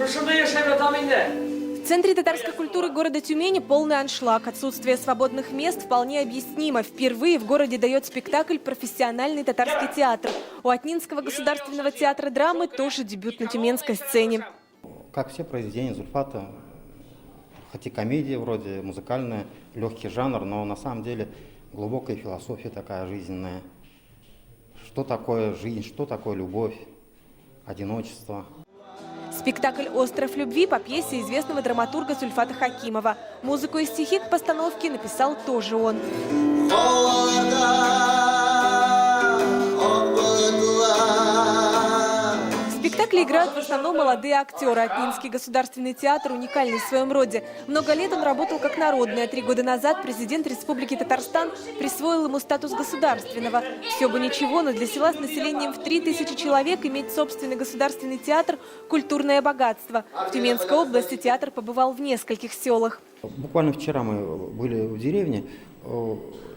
В Центре татарской культуры города Тюмени полный аншлаг. Отсутствие свободных мест вполне объяснимо. Впервые в городе дает спектакль профессиональный татарский театр. У Атнинского государственного театра драмы тоже дебют на тюменской сцене. Как все произведения Зульфата, хоть и комедия вроде, музыкальная, легкий жанр, но на самом деле глубокая философия такая жизненная. Что такое жизнь, что такое любовь, одиночество. Спектакль «Остров любви» по пьесе известного драматурга Зульфата Хакимова. Музыку и стихи к постановке написал тоже он. В спектакле играют в основном молодые актеры. Атнинский государственный театр уникальный в своем роде. Много лет он работал как народный, а 3 года назад президент Республики Татарстан присвоил ему статус государственного. Все бы ничего, но для села с населением в 3000 человек иметь собственный государственный театр – культурное богатство. В Тюменской области театр побывал в нескольких селах. Буквально вчера мы были в деревне.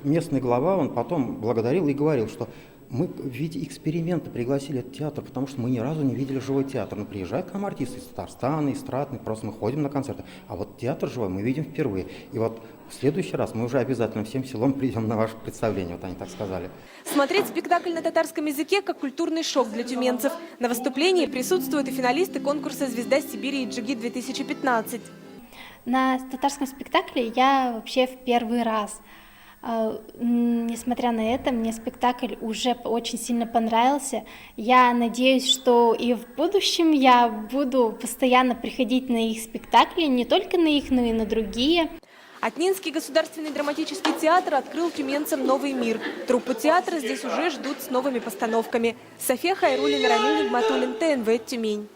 Местный глава, он потом благодарил и говорил, что мы в виде эксперимента пригласили этот театр, потому что мы ни разу не видели живой театр. Но приезжают к нам артисты из Татарстана, эстрадные, просто мы ходим на концерты. А вот театр живой мы видим впервые. И вот в следующий раз мы уже обязательно всем селом придем на ваше представление, вот они так сказали. Смотреть спектакль на татарском языке как культурный шок для тюменцев. На выступлении присутствуют и финалисты конкурса «Звезда Сибири и Джиги-2015». На татарском спектакле я вообще в первый раз. Несмотря на это, мне спектакль уже очень сильно понравился. Я надеюсь, что и в будущем я буду постоянно приходить на их спектакли, не только на их, но и на другие. Атнинский государственный драматический театр открыл тюменцам новый мир. Труппу театра здесь уже ждут с новыми постановками. София Хайруллина, Рамиль Нигматуллин, ТНВ, Тюмень.